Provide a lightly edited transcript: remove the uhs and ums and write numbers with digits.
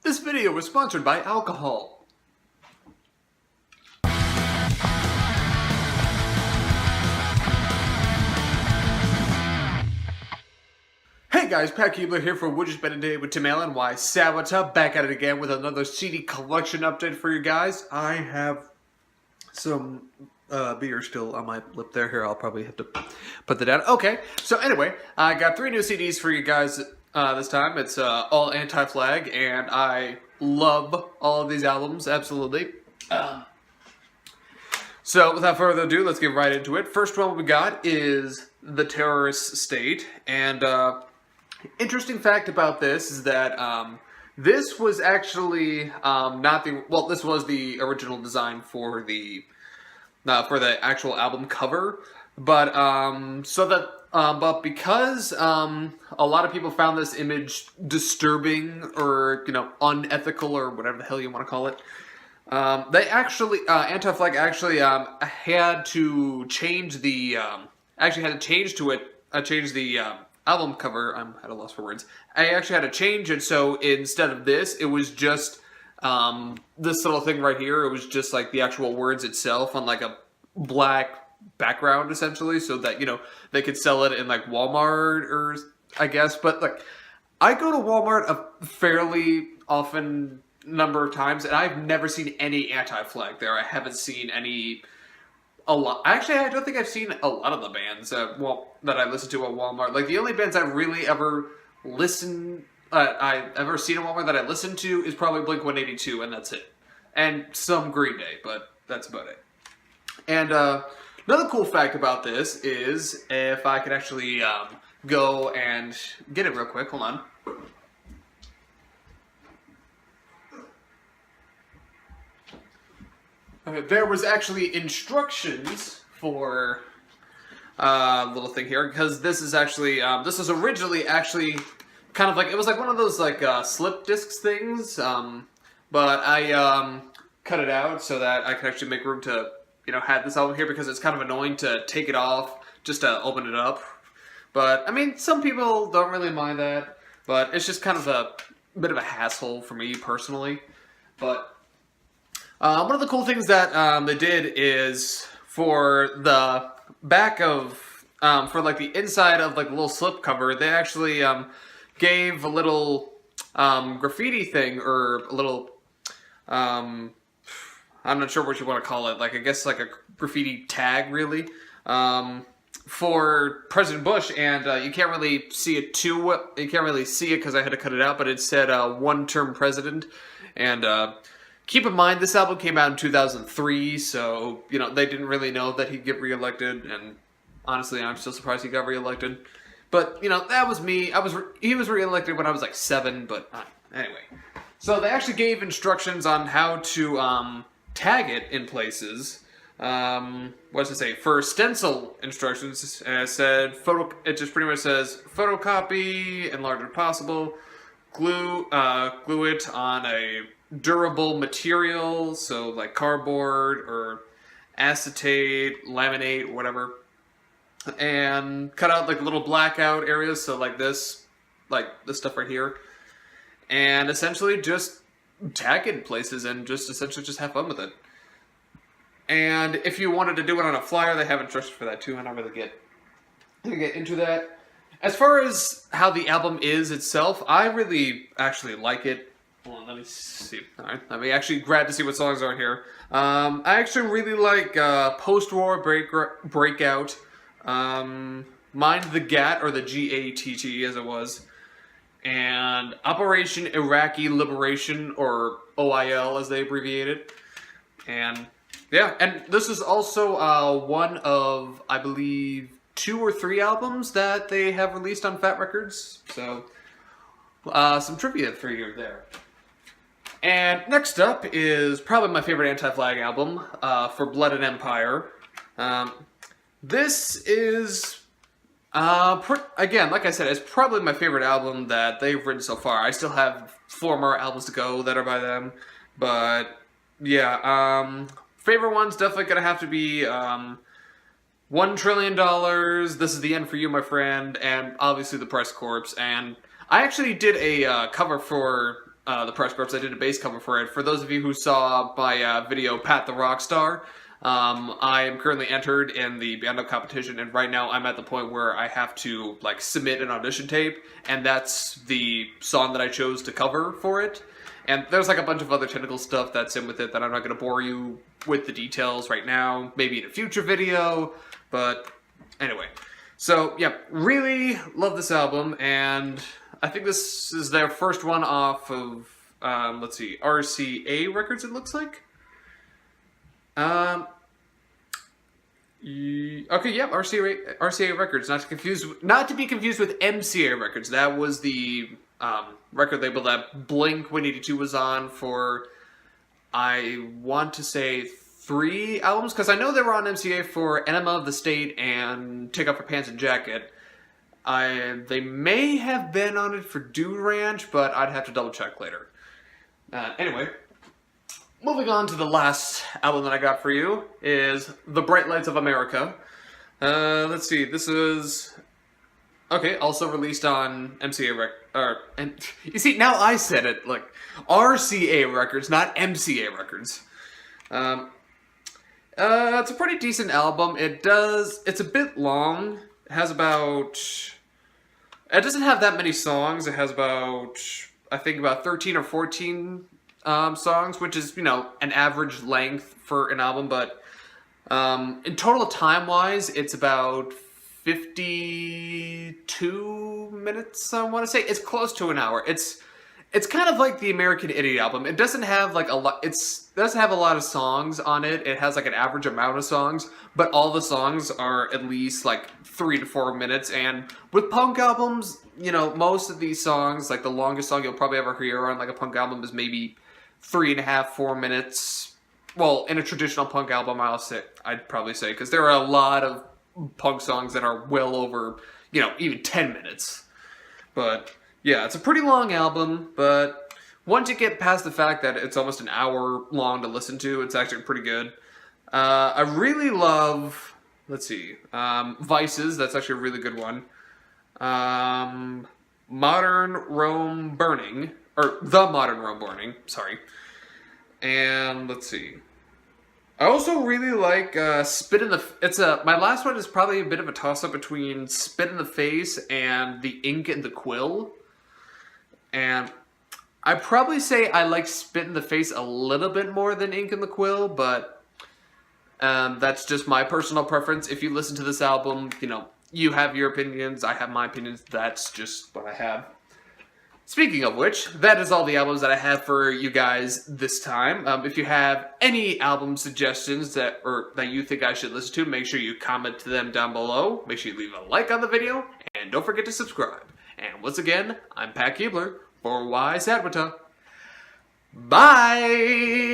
This video was sponsored by alcohol. Hey guys, Pat Keebler here for Would You Spend a Day with Tim Allen, WYSADWTA, back at it again with another CD collection update for you guys. I have some beer still on my lip there. Here, I'll probably have to put that down. Okay, so anyway, I got 3 new CDs for you guys this time. It's all Anti-Flag, and I love all of these albums, absolutely. So without further ado, let's get right into it. First one we got is The Terrorist State, and interesting fact about this is that this was actually not the, well, this was the original design for the actual album cover, but but because a lot of people found this image disturbing or unethical or whatever the hell you want to call it, they actually Anti-Flag actually had to change the change the album cover. I'm at a loss for words. I actually had to change it, so instead of this, it was just this little thing right here. It was just like the actual words itself on like a black background, essentially, so that they could sell it in like Walmart or I guess. But like, I go to Walmart a fairly often number of times, and I've never seen any Anti-Flag there. I haven't seen a lot. Actually, I don't think I've seen a lot of the bands that I listen to at Walmart. Like, the only bands I've really ever seen at Walmart that I listen to is probably Blink-182, and that's it. And some Green Day, but that's about it. And another cool fact about this is, if I could actually go and get it real quick, hold on. Okay, there was actually instructions for a little thing here, because this is actually, this was originally actually kind of like, it was like one of those like slip discs things, but I cut it out so that I could actually make room to have this album here, because it's kind of annoying to take it off just to open it up. But I mean, some people don't really mind that, but it's just kind of a bit of a hassle for me personally. But one of the cool things that they did is for the back of, for like the inside of like the little slip cover, they actually gave a little graffiti thing, or a little, I'm not sure what you want to call it, like I guess like a graffiti tag really, for President Bush, and you can't really see it because I had to cut it out, but it said one-term president. And keep in mind, this album came out in 2003, so they didn't really know that he'd get reelected, and honestly, I'm still surprised he got reelected. But that was me. He was reelected when I was like 7, but anyway. So they actually gave instructions on how to tag it in places. What does it say? For stencil instructions, it said it just pretty much says photocopy, enlarge if possible, glue it on a durable material, so like cardboard or acetate, laminate, whatever, and cut out like little blackout areas, so like this stuff right here, and essentially just tag it in places and just essentially just have fun with it. And if you wanted to do it on a flyer, they have instructions for that too. I'm not really get into that. As far as how the album is itself, I really actually like it. Hold on, let me see. All right, let me actually grab to see what songs are here. I actually really like Post-War Breakout, Mind the Gat, or the G-A-T-T as it was, and Operation Iraqi Liberation, or OIL as they abbreviate it. And yeah, and this is also one of, I believe, 2 or 3 albums that they have released on Fat Records. So some trivia for you there. And next up is probably my favorite Anti-Flag album, For Blood and Empire. This is, again, like I said, it's probably my favorite album that they've written so far. I still have 4 more albums to go that are by them. But, yeah, favorite one's definitely going to have to be $1 Trillion, This Is the End for You, My Friend, and obviously The Press Corps. And I actually did a cover for the press corps. I did a bass cover for it. For those of you who saw my video, Pat the Rockstar, I am currently entered in the band up competition, and right now I'm at the point where I have to like submit an audition tape, and that's the song that I chose to cover for it. And there's like a bunch of other technical stuff that's in with it that I'm not going to bore you with the details right now, maybe in a future video, but anyway. So, yeah, really love this album, and I think this is their first one off of, let's see, RCA Records, it looks like? Okay, yeah, RCA Records, not to be confused with MCA Records. That was the record label that Blink-182 was on for, I want to say, 3 albums, because I know they were on MCA for Enema of the State and Take Off Your Pants and Jacket. They may have been on it for Dude Ranch, but I'd have to double check later. Anyway, moving on to the last album that I got for you is The Bright Lights of America. Let's see, this is... Okay, also released on MCA you see, now I said it, like, RCA Records, not MCA Records. It's a pretty decent album. It's a bit long. It has about... It doesn't have that many songs. It has about, I think about 13 or 14 songs, which is, you know, an average length for an album, but in total time-wise, it's about 52 minutes, I want to say. It's close to an hour. It's kind of like the American Idiot album. It doesn't have like a lot. It doesn't have a lot of songs on it. It has like an average amount of songs, but all the songs are at least like 3 to 4 minutes. And with punk albums, you know, most of these songs, like the longest song you'll probably ever hear on like a punk album is maybe 3.5, 4 minutes. Well, in a traditional punk album, I'd probably say, because there are a lot of punk songs that are well over, you know, even 10 minutes. But yeah, it's a pretty long album, but once you get past the fact that it's almost an hour long to listen to, it's actually pretty good. I really love, let's see, Vices, that's actually a really good one. Modern Rome Burning, or The Modern Rome Burning, sorry. And let's see. I also really like Spit in the... my last one is probably a bit of a toss-up between Spit in the Face and The Ink and the Quill. And I'd probably say I like Spit in the Face a little bit more than Ink and the Quill, but that's just my personal preference. If you listen to this album, you know, you have your opinions, I have my opinions, that's just what I have. Speaking of which, that is all the albums that I have for you guys this time. If you have any album suggestions that you think I should listen to, make sure you comment to them down below. Make sure you leave a like on the video, and don't forget to subscribe. And once again, I'm Pat Keebler for WYSADWTA. Bye!